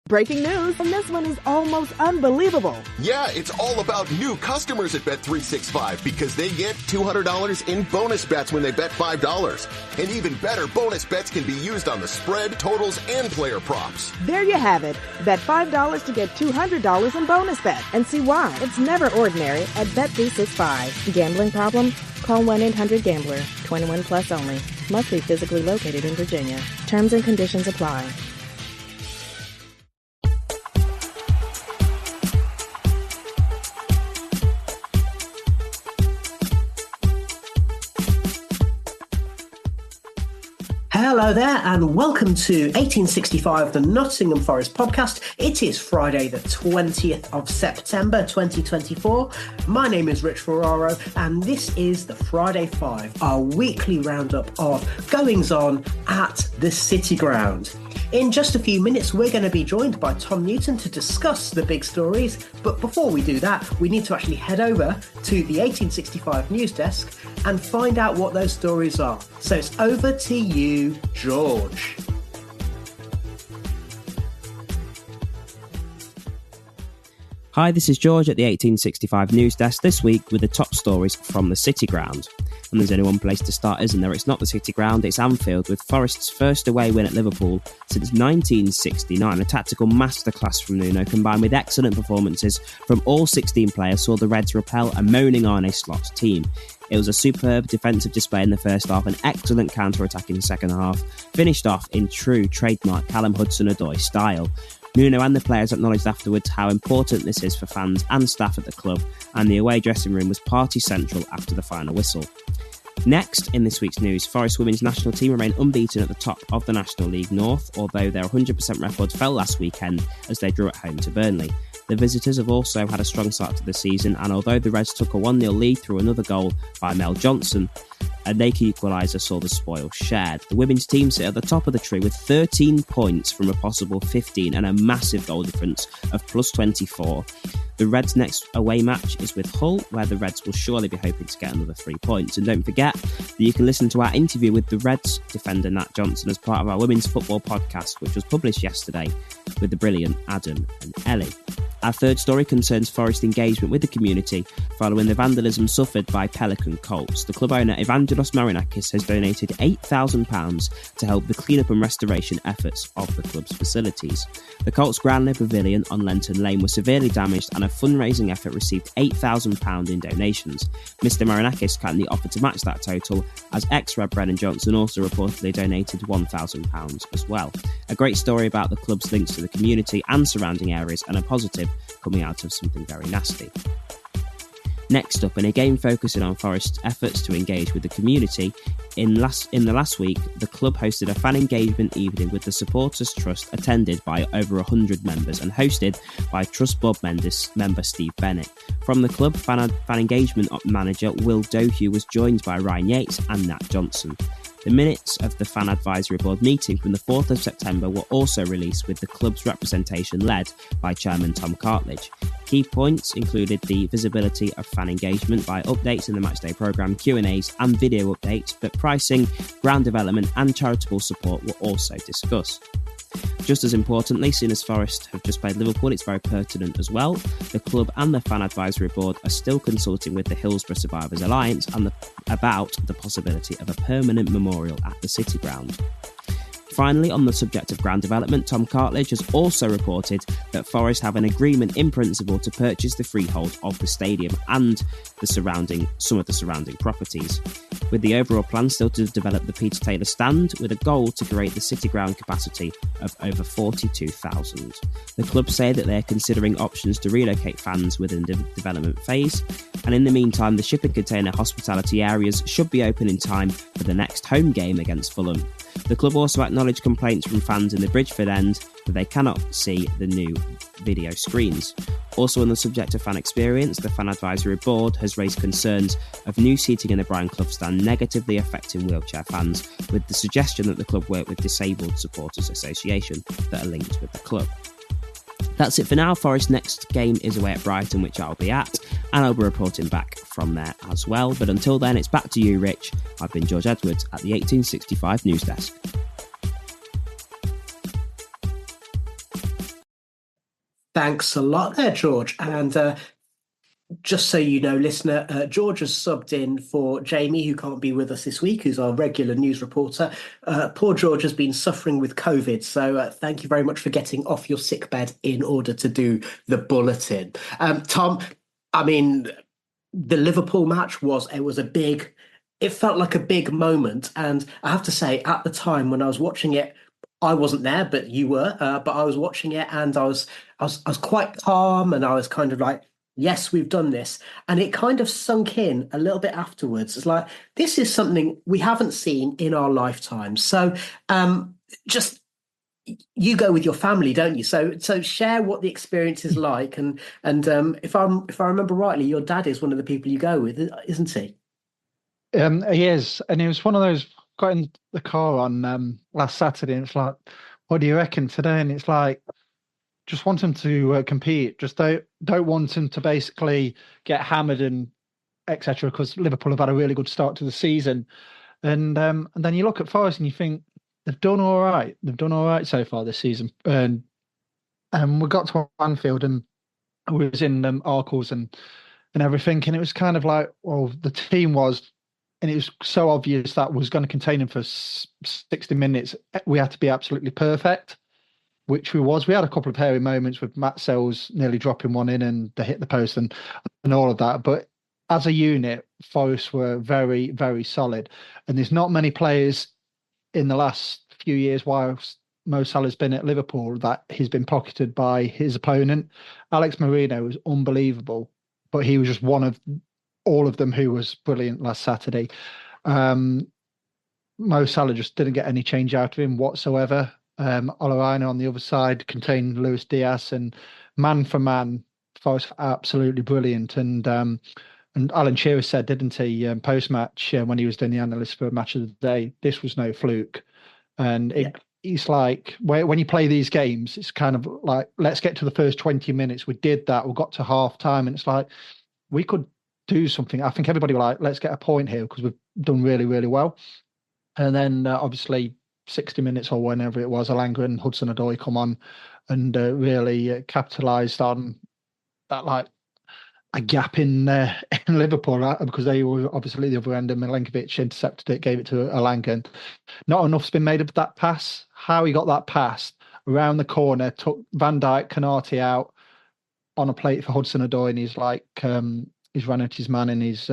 Breaking news, and this one is almost unbelievable. Yeah, it's all about new customers at Bet365 because they get $200 in bonus bets when they bet $5. And even better, bonus bets can be used on the spread, totals, and player props. There you have it. Bet $5 to get $200 in bonus bet. And see why. It's never ordinary at Bet365. Gambling problem? Call 1-800-GAMBLER. 21 plus only. Must be physically located in Virginia. Terms and conditions apply. Hello there and welcome to 1865, the Nottingham Forest podcast. It is Friday the 20th of September 2024. My name is Rich Ferraro and this is the Friday 5, our weekly roundup of goings-on at the City Ground. In just a few minutes, we're going to be joined by Tom Newton to discuss the big stories. But before we do that, we need to actually head over to the 1865 news desk and find out what those stories are. So it's over to you, George. Hi, this is George at the 1865 news desk this week with the top stories from the City Ground. And there's only one place to start, isn't there? It's not the City Ground, it's Anfield, with Forest's first away win at Liverpool since 1969. A tactical masterclass from Nuno, combined with excellent performances from all 16 players, saw the Reds repel a moaning Arne Slot's team. It was a superb defensive display in the first half, an excellent counter-attack in the second half, finished off in true trademark Callum Hudson-Odoi style. Nuno and the players acknowledged afterwards how important this is for fans and staff at the club, and the away dressing room was party central after the final whistle. Next, in this week's news, Forest women's national team remain unbeaten at the top of the National League North, although their 100% record fell last weekend as they drew at home to Burnley. The visitors have also had a strong start to the season, and although the Reds took a 1-0 lead through another goal by Nat Johnson, a naked equaliser saw the spoils shared. The women's team sit at the top of the tree with 13 points from a possible 15 and a massive goal difference of plus 24. The Reds' next away match is with Hull, where the Reds will surely be hoping to get another 3 points. And don't forget that you can listen to our interview with the Reds defender Nat Johnson as part of our women's football podcast, which was published yesterday with the brilliant Adam and Ellie. Our third story concerns Forest engagement with the community following the vandalism suffered by Pelican Colts. The club owner Evangelos Marinakis has donated £8,000 to help the clean-up and restoration efforts of the club's facilities. The Colts Groundley Pavilion on Lenton Lane was severely damaged and a fundraising effort received £8,000 in donations. Mr Marinakis kindly offered to match that total, as ex-Reb Brennan Johnson also reportedly donated £1,000 as well. A great story about the club's links to the community and surrounding areas, and a positive coming out of something very nasty. Next up, in a game focusing on Forest's efforts to engage with the community, in the last week, the club hosted a fan engagement evening with the Supporters Trust, attended by over 100 members and hosted by Trust Board member Steve Bennett. From the club, fan engagement manager Will Dohue was joined by Ryan Yates and Nat Johnson. The minutes of the Fan Advisory Board meeting from the 4th of September were also released, with the club's representation led by Chairman Tom Cartledge. Key points included the visibility of fan engagement by updates in the matchday programme, Q&As and video updates, but pricing, ground development and charitable support were also discussed. Just as importantly, seeing as Forest have just played Liverpool, it's very pertinent as well. The club and the Fan Advisory Board are still consulting with the Hillsborough Survivors Alliance about the possibility of a permanent memorial at the City Ground. Finally, on the subject of ground development, Tom Cartledge has also reported that Forest have an agreement in principle to purchase the freehold of the stadium and some of the surrounding properties, with the overall plan still to develop the Peter Taylor stand, with a goal to create the City Ground capacity of over 42,000. The club say that they are considering options to relocate fans within the development phase, and in the meantime, the shipping container hospitality areas should be open in time for the next home game against Fulham. The club also acknowledged complaints from fans in the Bridgeford end that they cannot see the new video screens. Also on the subject of fan experience, the Fan Advisory Board has raised concerns of new seating in the Brian Clough stand negatively affecting wheelchair fans, with the suggestion that the club work with Disabled Supporters Association that are linked with the club. That's it for now. Forest's next game is away at Brighton, which I'll be at, and I'll be reporting back from there as well. But until then, it's back to you, Rich. I've been George Edwards at the 1865 News Desk. Thanks a lot there, George. And just so you know, listener, George has subbed in for Jamie, who can't be with us this week, who's our regular news reporter. Poor George has been suffering with COVID, so thank you very much for getting off your sick bed in order to do the bulletin. Tom, I mean, the Liverpool match it felt like a big moment. And I have to say, at the time when I was watching it, I wasn't there, but you were. But I was watching it, and I was quite calm, and I was kind of like, yes, we've done this. And it kind of sunk in a little bit afterwards. It's like, this is something we haven't seen in our lifetime. So just you go with your family, don't you? So share what the experience is like. And if I remember rightly, your dad is one of the people you go with, isn't he? He is, and it was one of those. Got in the car on last Saturday, and it's like, what do you reckon today? And it's like, just want him to compete. Just don't want him to basically get hammered and etc. Because Liverpool have had a really good start to the season, and then you look at Forest and you think they've done all right. They've done all right so far this season, and we got to Anfield and we was in Arkles and everything, and it was kind of like, well, the team was. And it was so obvious that was going to contain him for 60 minutes. We had to be absolutely perfect, which we was. We had a couple of hairy moments with Matt Sells nearly dropping one in and they hit the post and all of that. But as a unit, Forest were very, very solid. And there's not many players in the last few years whilst Mo Salah's been at Liverpool that he's been pocketed by his opponent. Alex Marino was unbelievable, but he was just one of all of them who was brilliant last Saturday. Mo Salah just didn't get any change out of him whatsoever. Olaina on the other side contained Luis Diaz, and man for man, Forest absolutely brilliant. And Alan Shearer said, didn't he, post match when he was doing the analyst for Match of the Day, this was no fluke. And it's like when you play these games, it's kind of like, let's get to the first 20 minutes. We did that. We got to half time, and it's like we could do something. I think everybody were like, let's get a point here because we've done really, really well. And then obviously 60 minutes or whenever it was, Alanga and Hudson-Odoi come on and really capitalised on that, like a gap in Liverpool, right? Because they were obviously the other end, and Milenkovic intercepted it, gave it to Alanga. And not enough's been made of that pass. How he got that pass around the corner, took Van Dijk, Canati out on a plate for Hudson-Odoi, and he's like, he's run at his man and he's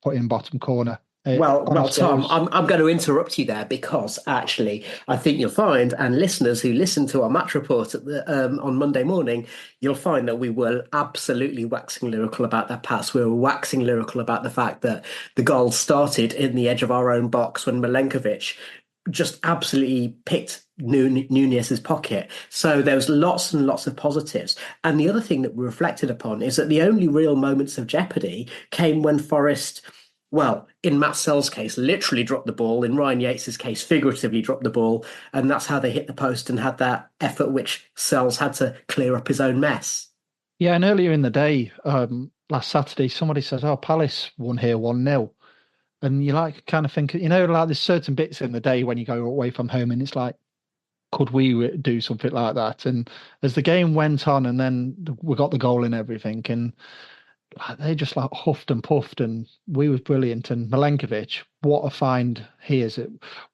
put in bottom corner. Well, Tom, I'm going to interrupt you there because actually I think you'll find, and listeners who listen to our match report on Monday morning, you'll find that we were absolutely waxing lyrical about that pass. We were waxing lyrical about the fact that the goal started in the edge of our own box when Milenkovic just absolutely picked Nunez's pocket. So there was lots and lots of positives. And the other thing that we reflected upon is that the only real moments of jeopardy came when Forest, well, in Matt Sells' case, literally dropped the ball. In Ryan Yates's case, figuratively dropped the ball. And that's how they hit the post and had that effort which Sells had to clear up his own mess. Yeah, and earlier in the day, last Saturday, somebody says, Palace won here 1-0. And you like kind of think, like there's certain bits in the day when you go away from home and it's like, could we do something like that? And as the game went on and then we got the goal and everything, and they just like huffed and puffed, and we was brilliant. And Milenkovic, what a find he is.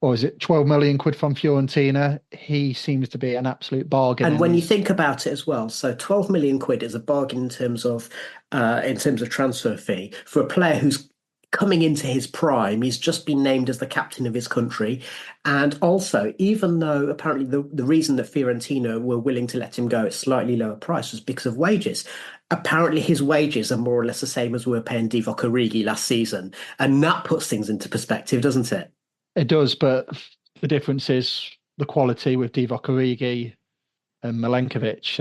What was it, 12 million quid from Fiorentina? He seems to be an absolute bargain. And when you think about it as well, so 12 million quid is a bargain in terms of transfer fee for a player who's coming into his prime. He's just been named as the captain of his country. And also, even though apparently the reason that Fiorentina were willing to let him go at slightly lower price was because of wages, apparently his wages are more or less the same as we were paying Divock Origi last season. And that puts things into perspective, doesn't it? It does, but the difference is the quality with Divock Origi and Milenkovic.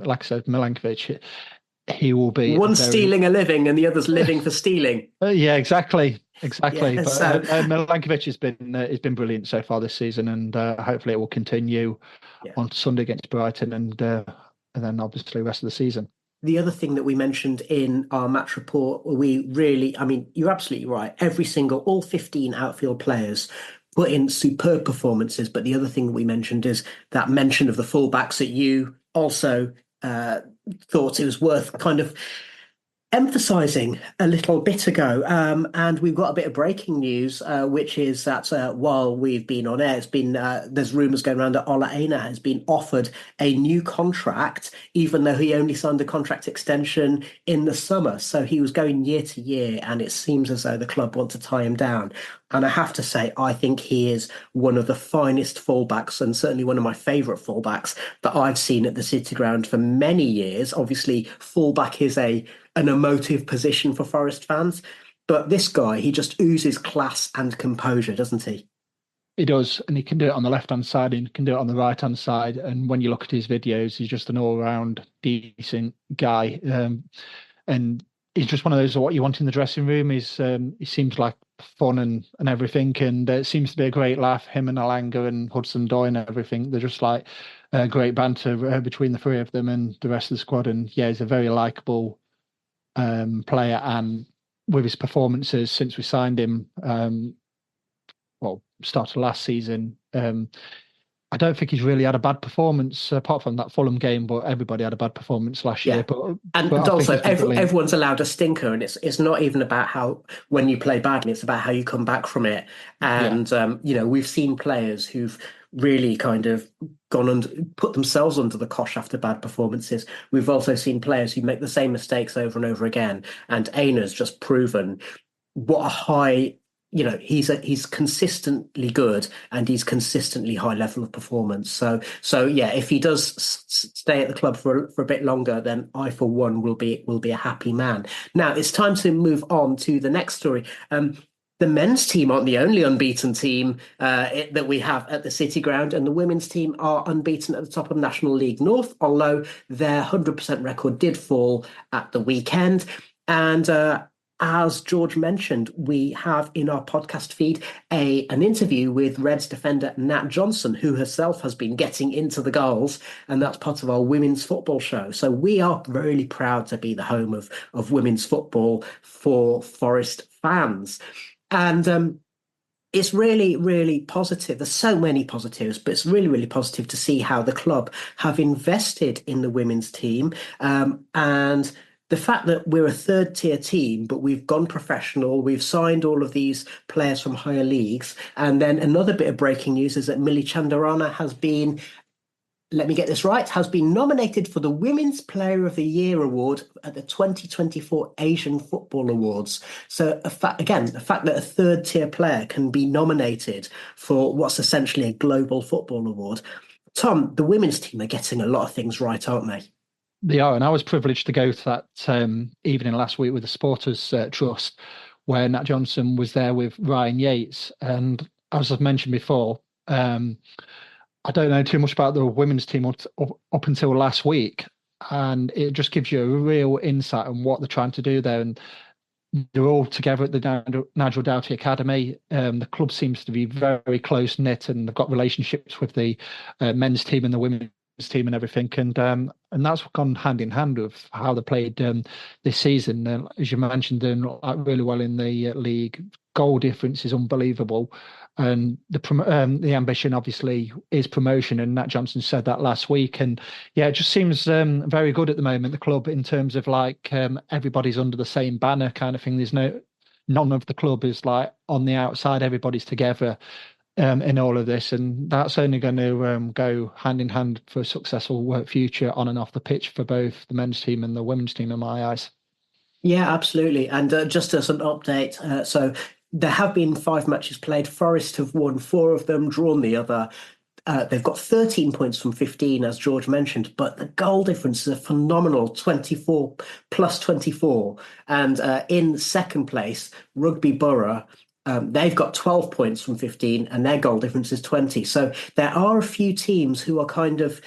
Like I said, Milenkovic, he will be one stealing a living and the other's living for stealing. Yeah, exactly. Yeah, but so... Milenkovic has been brilliant so far this season, and hopefully it will continue on Sunday against Brighton, and then obviously the rest of the season. The other thing that we mentioned in our match report, you're absolutely right. All 15 outfield players put in superb performances. But the other thing that we mentioned is that mention of the fullbacks that you also thought it was worth kind of emphasizing a little bit ago. And we've got a bit of breaking news, which is that while we've been on air, it's been there's rumours going around that Ola Aina has been offered a new contract, even though he only signed a contract extension in the summer. So he was going year to year, and it seems as though the club want to tie him down. And I have to say, I think he is one of the finest fullbacks, and certainly one of my favourite fullbacks that I've seen at the City Ground for many years. Obviously, fullback is an emotive position for Forest fans, but this guy, he just oozes class and composure, doesn't he? He does, and he can do it on the left-hand side and he can do it on the right-hand side. And when you look at his videos, he's just an all-round decent guy. And he's just one of those, what you want in the dressing room. He seems like fun and everything, and it seems to be a great laugh. Him and Alanga and Hudson-Odoi and everything, they're just like great banter between the three of them and the rest of the squad. And yeah, he's a very likeable player, and with his performances since we signed him, started last season, I don't think he's really had a bad performance apart from that Fulham game, but everybody had a bad performance last year. But also everyone's allowed a stinker, and it's not even about how when you play badly, it's about how you come back from it. And we've seen players who've really kind of gone and put themselves under the cosh after bad performances. We've also seen players who make the same mistakes over and over again, and Aina's just proven what a high. He's consistently good, and he's consistently high level of performance. So yeah, if he does stay at the club for a bit longer, then I, for one, will be a happy man. Now it's time to move on to the next story. The men's team aren't the only unbeaten team that we have at the City Ground, and the women's team are unbeaten at the top of National League North, although their 100% record did fall at the weekend. And as George mentioned, we have in our podcast feed an interview with Reds defender Nat Johnson, who herself has been getting into the goals, and that's part of our women's football show. So we are really proud to be the home of women's football for Forest fans. And it's really, really positive. There's so many positives, but it's really, really positive to see how the club have invested in the women's team. And the fact that we're a third-tier team, but we've gone professional, we've signed all of these players from higher leagues. And then another bit of breaking news is that Millie Chandarana has been, let me get this right, has been nominated for the Women's Player of the Year award at the 2024 Asian Football Awards. So, the fact that a third-tier player can be nominated for what's essentially a global football award. Tom, the women's team are getting a lot of things right, aren't they? They are, and I was privileged to go to that evening last week with the Supporters Trust, where Nat Johnson was there with Ryan Yates. And as I've mentioned before, I don't know too much about the women's team up until last week, and it just gives you a real insight on what they're trying to do there. And they're all together at the Nigel Doughty Academy. The club seems to be very close-knit, and they've got relationships with the men's team and the women's team and everything, and that's gone hand in hand with how they played this season. As you mentioned, doing really well in the league. Goal difference is unbelievable, and the ambition obviously is promotion. And Nat Johnson said that last week, and yeah, it just seems very good at the moment. The club, in terms of like everybody's under the same banner kind of thing. There's none of the club is like on the outside. Everybody's together. In all of this, and that's only going to go hand in hand for a successful future on and off the pitch for both the men's team and the women's team in my eyes. Yeah, absolutely. And just as an update, so there have been 5 matches played. Forest have won 4 of them, drawn the other. They've got 13 points from 15, as George mentioned, but the goal difference is a phenomenal 24 plus 24. And in second place, Rugby Borough, they've got 12 points from 15, and their goal difference is 20. So there are a few teams who are kind of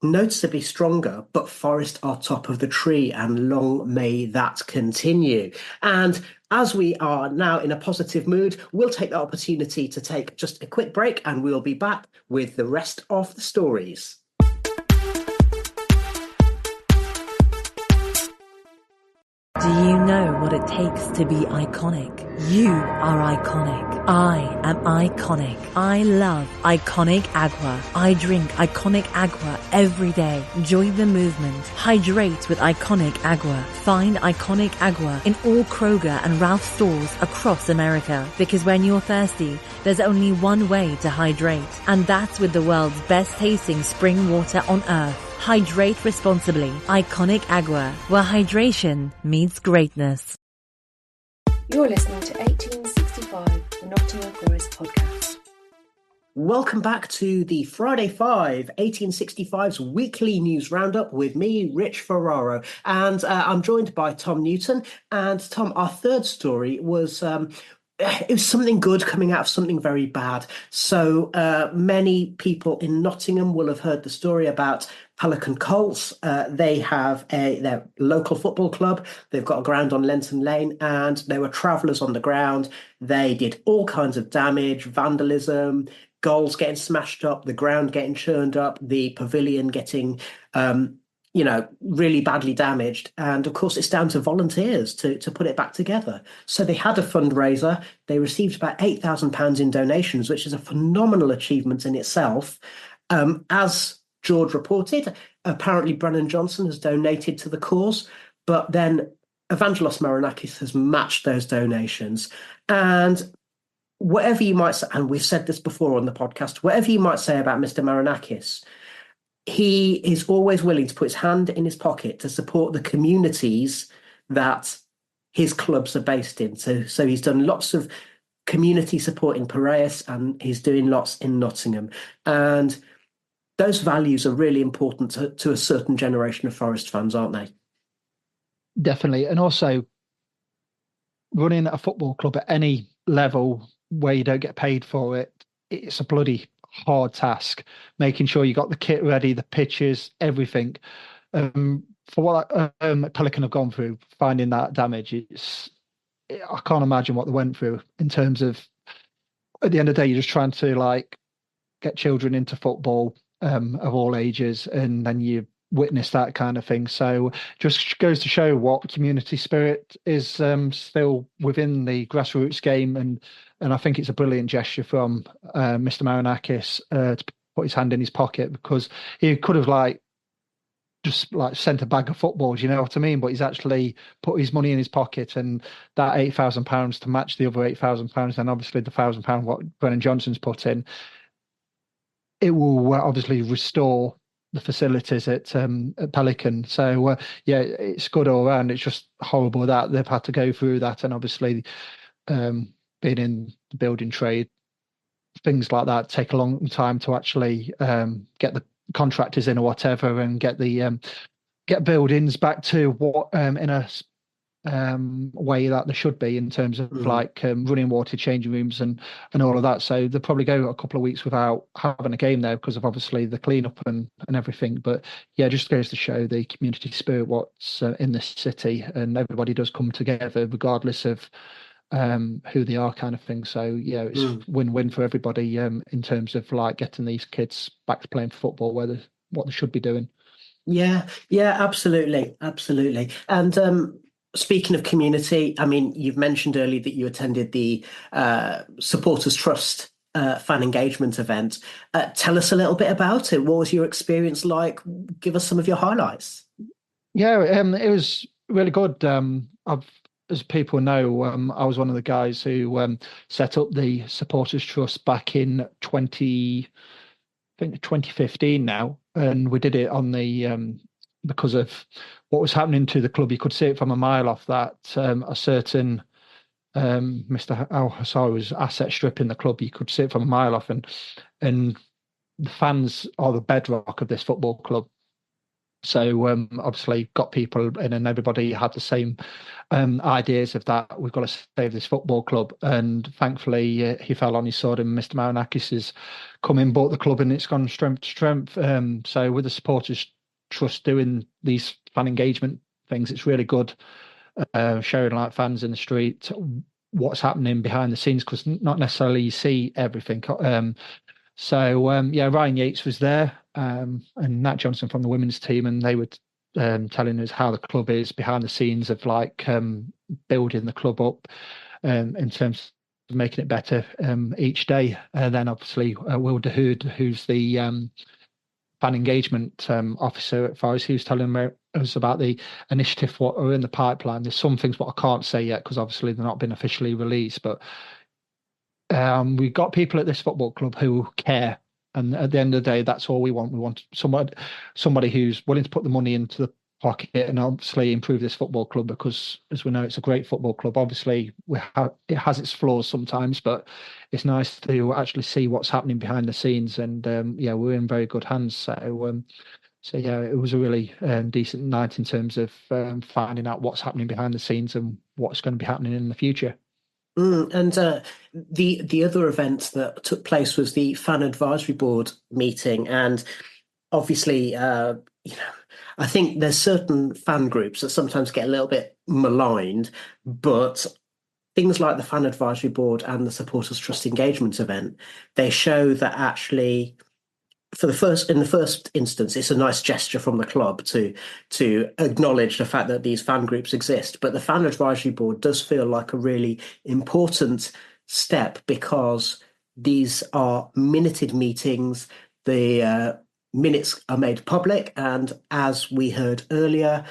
noticeably stronger, but Forest are top of the tree, and long may that continue. And as we are now in a positive mood, we'll take the opportunity to take just a quick break, and we'll be back with the rest of the stories. Do Do you know what it takes to be iconic? You are iconic. I am iconic. I love Iconic Agua. I drink Iconic Agua every day. Join the movement. Hydrate with Iconic Agua. Find Iconic Agua in all Kroger and Ralph stores across America. Because when you're thirsty, there's only one way to hydrate. And that's with the world's best tasting spring water on earth. Hydrate responsibly. Iconic Agua, where hydration meets greatness. You're listening to 1865, the Nottingham Forest podcast. Welcome back to the Friday 5, 1865's weekly news roundup with me, Rich Ferraro. And I'm joined by Tom Newton. And Tom, our third story was... it was something good coming out of something very bad. So many people in Nottingham will have heard the story about Pelican Colts. They have their local football club. They've got a ground on Lenton Lane, and there were travellers on the ground. They did all kinds of damage, vandalism, goals getting smashed up, the ground getting churned up, the pavilion getting really badly damaged. And of course, it's down to volunteers to put it back together. So they had a fundraiser. They received about £8,000 in donations, which is a phenomenal achievement in itself. As George reported, apparently Brennan Johnson has donated to the cause, but then Evangelos Marinakis has matched those donations. And whatever you might say, and we've said this before on the podcast, whatever you might say about Mr. Marinakis, he is always willing to put his hand in his pocket to support the communities that his clubs are based in. So he's done lots of community support in Piraeus, and he's doing lots in Nottingham. And those values are really important to a certain generation of Forest fans, aren't they? Definitely. And also, running a football club at any level where you don't get paid for it, it's a bloody hard task. Making sure you got the kit ready, the pitches, everything. For what Pelican have gone through, finding that damage, I can't imagine what they went through in terms of, at the end of the day, you're just trying to get children into football of all ages, and then you witness that kind of thing. So just goes to show what community spirit is still within the grassroots game, and I think it's a brilliant gesture from Mr. Marinakis to put his hand in his pocket, because he could have just sent a bag of footballs, you know what I mean? But he's actually put his money in his pocket, and that £8,000 to match the other £8,000, and obviously the £1,000 what Brennan Johnson's put in, it will obviously restore the facilities at Pelican. So it's good all around. It's just horrible that they've had to go through that, and obviously being in the building trade, things like that take a long time to actually get the contractors in or whatever, and get the get buildings back to what in a way that they should be in terms of running water, changing rooms, and all of that. So they'll probably go a couple of weeks without having a game there because of obviously the cleanup and everything. But yeah, just goes to show the community spirit what's in this city, and everybody does come together regardless of who they are, kind of thing. So yeah, it's win-win for everybody in terms of getting these kids back to playing football, what they should be doing. Yeah, absolutely. And speaking of community, I mean, you've mentioned earlier that you attended the Supporters Trust fan engagement event. Tell us a little bit about it. What was your experience like? Give us some of your highlights. Yeah, it was really good. As people know, I was one of the guys who set up the Supporters Trust back in 2015 now, and we did it on the because of what was happening to the club. You could see it from a mile off that a certain Mr. Al-Hassar was asset stripping the club. You could see it from a mile off, and the fans are the bedrock of this football club. So obviously got people in, and everybody had the same ideas of that. We've got to save this football club, and thankfully he fell on his sword, and Mr. Marinakis has come in, bought the club, and it's gone strength to strength. So with the Supporters Trust doing these fan engagement things, it's really good, showing fans in the street what's happening behind the scenes, because not necessarily you see everything. So Ryan Yates was there, and Nat Johnson from the women's team, and they were telling us how the club is behind the scenes of like building the club up in terms of making it better each day. And then obviously Will DeHood, who's the fan engagement officer at Forest, he was telling us about the initiative what are in the pipeline. There's some things what I can't say yet because obviously they're not been officially released, but we've got people at this football club who care. And at the end of the day, that's all we want. We want somebody who's willing to put the money into the pocket and obviously improve this football club because, as we know, it's a great football club. Obviously, it has its flaws sometimes, but it's nice to actually see what's happening behind the scenes. And we're in very good hands. So yeah, it was a really decent night in terms of finding out what's happening behind the scenes and what's going to be happening in the future. And the other event that took place was the Fan Advisory Board meeting, and obviously, I think there's certain fan groups that sometimes get a little bit maligned, but things like the Fan Advisory Board and the Supporters Trust Engagement event, they show that actually, in the first instance, it's a nice gesture from the club to acknowledge the fact that these fan groups exist. But the Fan Advisory Board does feel like a really important step because these are minuted meetings. The minutes are made public, and as we heard earlier,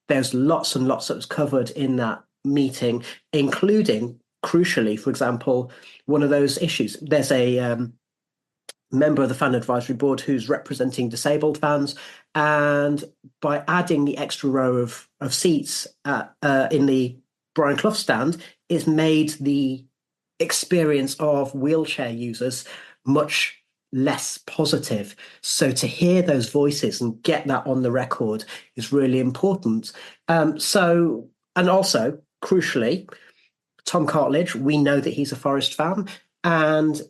there's lots and lots that was covered in that meeting, including, crucially, for example, one of those issues. There's a member of the Fan Advisory Board who's representing disabled fans, and by adding the extra row of seats in the Brian Clough stand, it's made the experience of wheelchair users much less positive. So to hear those voices and get that on the record is really important. And also, crucially, Tom Cartledge, we know that he's a Forest fan, and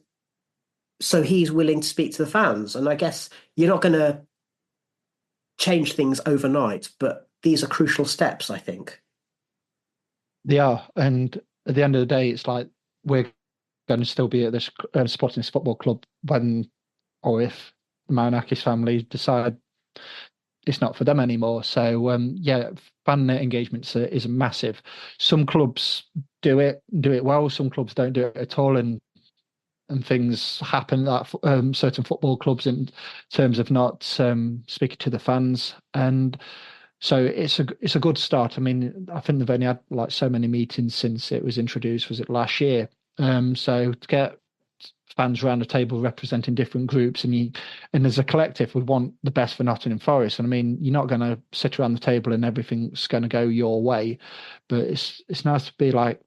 so he's willing to speak to the fans. And I guess you're not going to change things overnight, but these are crucial steps, I think. They are. And at the end of the day, it's like we're going to still be at this supporting this football club when or if the Marinakis family decide it's not for them anymore. So, fan engagement is massive. Some clubs do it well. Some clubs don't do it at all. And things happen at certain football clubs in terms of not speaking to the fans, and so it's a good start. I mean, I think they've only had like so many meetings since it was introduced. Was it last year? So to get fans around the table representing different groups, and as a collective, we want the best for Nottingham Forest. And I mean, you're not going to sit around the table and everything's going to go your way, but it's nice to be like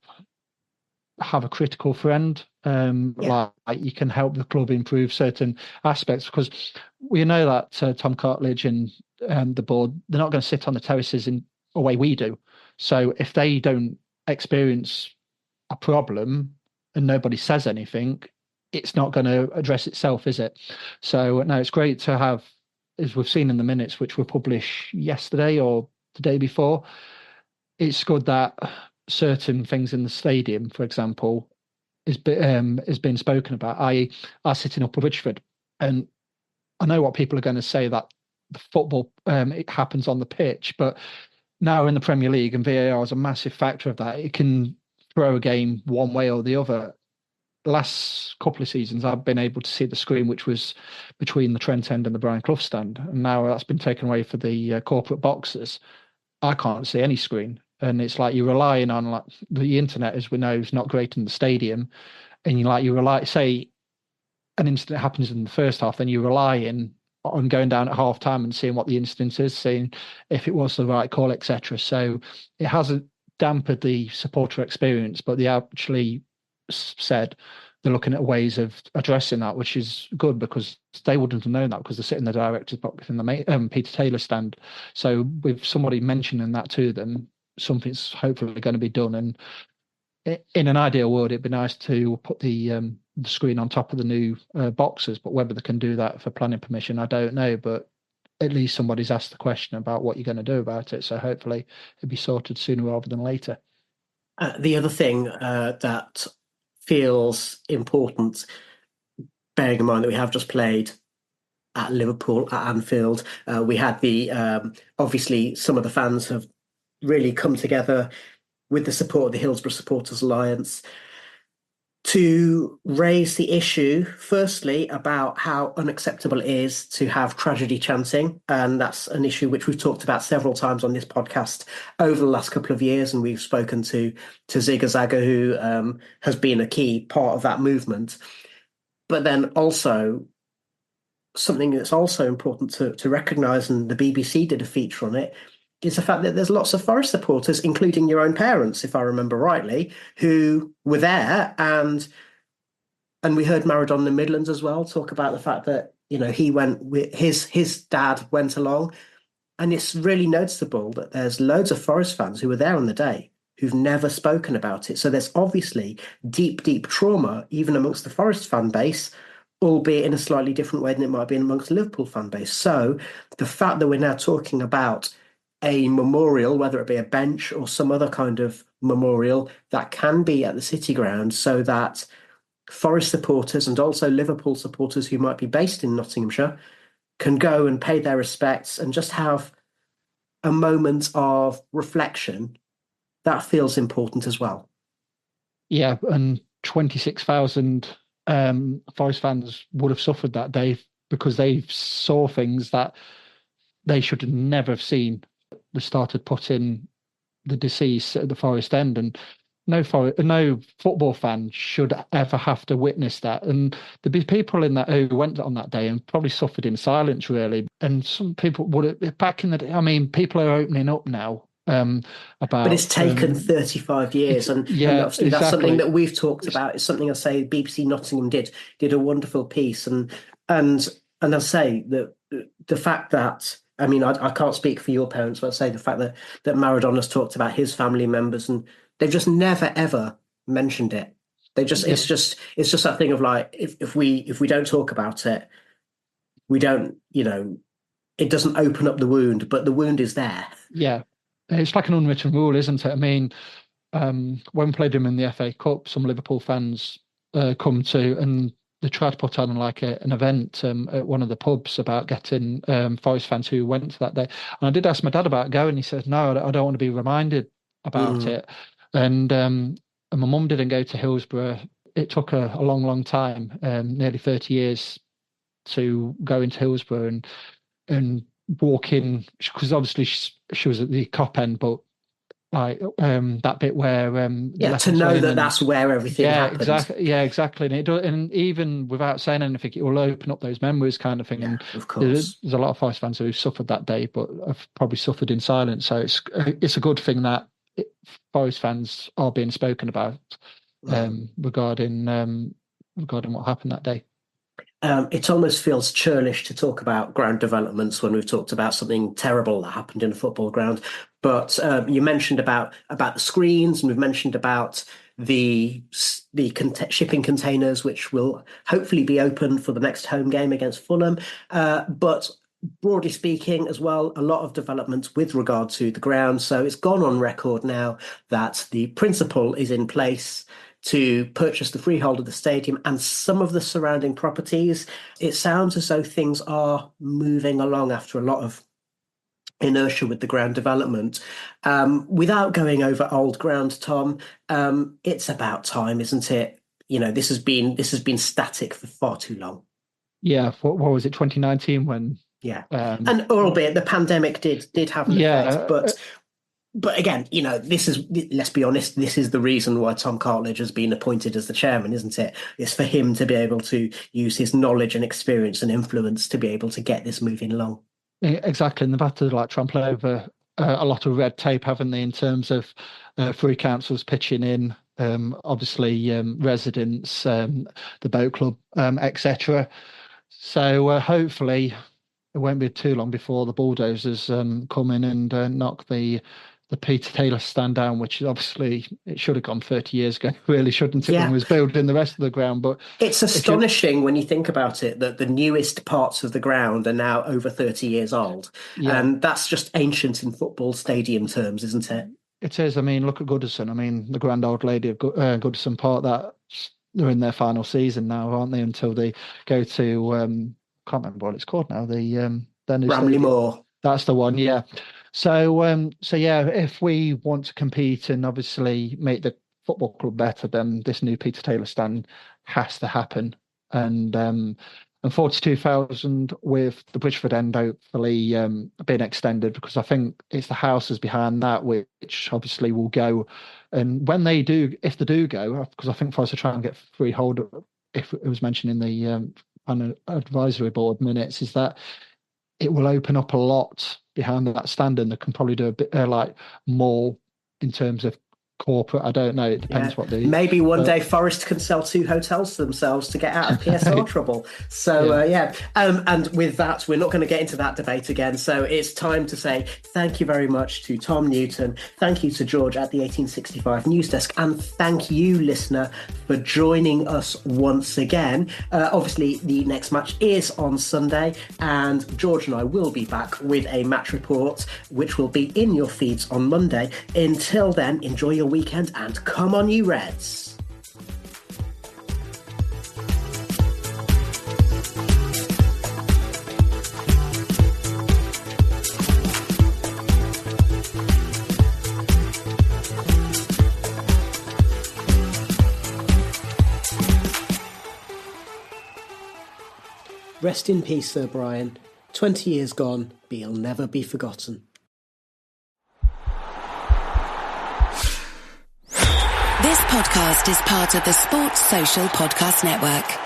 have a critical friend. Like you can help the club improve certain aspects, because we know that Tom Cartledge and the board, they're not going to sit on the terraces in the way we do. So if they don't experience a problem and nobody says anything, it's not going to address itself, is it? So no, it's great to have, as we've seen in the minutes, which were published yesterday or the day before, it's good that certain things in the stadium, for example, is being spoken about, i.e. are sitting up with Richford. And I know what people are going to say, that the football, it happens on the pitch, but now in the Premier League, and VAR is a massive factor of that, it can throw a game one way or the other. The last couple of seasons, I've been able to see the screen, which was between the Trent End and the Brian Clough stand. And now that's been taken away for the corporate boxes. I can't see any screen. And it's like you're relying on, like, the internet, as we know, is not great in the stadium. And you rely, say an incident happens in the first half, then you're relying on going down at half time and seeing what the incident is, seeing if it was the right call, etc. So it hasn't dampened the supporter experience, but they actually said they're looking at ways of addressing that, which is good, because they wouldn't have known that because they're sitting in the director's box in the Peter Taylor stand. So with somebody mentioning that to them, something's hopefully going to be done. And in an ideal world, it'd be nice to put the screen on top of the new boxes, but whether they can do that for planning permission, I don't know. But at least somebody's asked the question about what you're going to do about it. So hopefully it'll be sorted sooner rather than later. The other thing that feels important, bearing in mind that we have just played at Liverpool, at Anfield. We had the obviously some of the fans have really come together with the support of the Hillsborough Supporters Alliance to raise the issue, firstly, about how unacceptable it is to have tragedy chanting. And that's an issue which we've talked about several times on this podcast over the last couple of years. And we've spoken to Zigga Zagga, who has been a key part of that movement. But then also, something that's also important to recognise, and the BBC did a feature on it, is the fact that there's lots of Forest supporters, including your own parents, if I remember rightly, who were there, and we heard Maradona in the Midlands as well talk about the fact that, you know, he went with his dad went along, and it's really noticeable that there's loads of Forest fans who were there on the day who've never spoken about it. So there's obviously deep trauma even amongst the Forest fan base, albeit in a slightly different way than it might be amongst the Liverpool fan base. So the fact that we're now talking about a memorial, whether it be a bench or some other kind of memorial that can be at the City Ground, so that Forest supporters and also Liverpool supporters who might be based in Nottinghamshire can go and pay their respects and just have a moment of reflection, that feels important as well. Yeah, and 26,000 Forest fans would have suffered that day because they saw things that they should never have seen. They started putting the deceased at the Forest End, and no football fan should ever have to witness that. And there'd be people in that who went on that day and probably suffered in silence, really. And some people would, back in the day, I mean, people are opening up now about. But it's taken 35 years, and obviously that's something that we've talked about. It's something I say BBC Nottingham did a wonderful piece, and I say that the fact that, I mean, I can't speak for your parents, but I'd say the fact that Maradona's talked about his family members, and they've just never ever mentioned it. It's just that thing of like, if we don't talk about it, we don't, you know, it doesn't open up the wound, but the wound is there. Yeah, it's like an unwritten rule, isn't it? I mean, when we played him in the FA Cup, some Liverpool fans come to, and they tried to put on like an event at one of the pubs about getting Forest fans who went to that day. And I did ask my dad about going. He said, no, I don't want to be reminded about it. And my mum didn't go to Hillsborough. It took a long time, nearly 30 years, to go into Hillsborough and walk in, because obviously she was at the Cop end, but like that bit where to know that that's where everything happened. Exactly. And even without saying anything, it will open up those memories, kind of thing. Yeah, and of course, there's a lot of Forest fans who suffered that day, but have probably suffered in silence. So it's a good thing that Forest fans are being spoken about regarding what happened that day. It almost feels churlish to talk about ground developments when we've talked about something terrible that happened in a football ground. But you mentioned about the screens, and we've mentioned about the shipping containers, which will hopefully be open for the next home game against Fulham. But broadly speaking as well, a lot of developments with regard to the ground. So it's gone on record now that the principle is in place to purchase the freehold of the stadium and some of the surrounding properties. It sounds as though things are moving along after a lot of inertia with the ground development. Without going over old ground, Tom, it's about time, isn't it? You know, this has been static for far too long. Yeah, what was it, 2019 when? Yeah, and albeit the pandemic did have an effect, but again, you know, let's be honest, this is the reason why Tom Cartledge has been appointed as the chairman, isn't it? It's for him to be able to use his knowledge and experience and influence to be able to get this moving along. Exactly, and they've had to like trample over a lot of red tape, haven't they, in terms of three councils pitching in, obviously residents, the boat club, etc. So hopefully it won't be too long before the bulldozers come in and knock the Peter Taylor stand down, which obviously it should have gone 30 years ago, really, shouldn't it, when it was building the rest of the ground. But it's astonishing when you think about it that the newest parts of the ground are now over 30 years old. And that's just ancient in football stadium terms, isn't it? It is. I mean, look at Goodison. I mean, the grand old lady of Goodison Park, that they're in their final season now, aren't they, until they go to can't remember what it's called now. The new Bramley Moor. That's the one, yeah. So if we want to compete and obviously make the football club better, then this new Peter Taylor stand has to happen. And 42,000 with the Bridgeford end hopefully being extended, because I think it's the houses behind that which obviously will go. And when they do, if they do go, because I think Forest are trying to get freehold, if it was mentioned in the advisory board minutes, is that it will open up a lot behind that stand, and they can probably do a bit more in terms of corporate. I don't know. It depends what the... Maybe one day Forest can sell 2 hotels to themselves to get out of PSR trouble. So, and with that, we're not going to get into that debate again. So it's time to say thank you very much to Tom Newton. Thank you to George at the 1865 News Desk. And thank you, listener, for joining us once again. Obviously, the next match is on Sunday, and George and I will be back with a match report, which will be in your feeds on Monday. Until then, enjoy your weekend and come on, you Reds. Rest in peace, Sir Brian. 20 years gone, but you'll never be forgotten. This podcast is part of the Sports Social Podcast Network.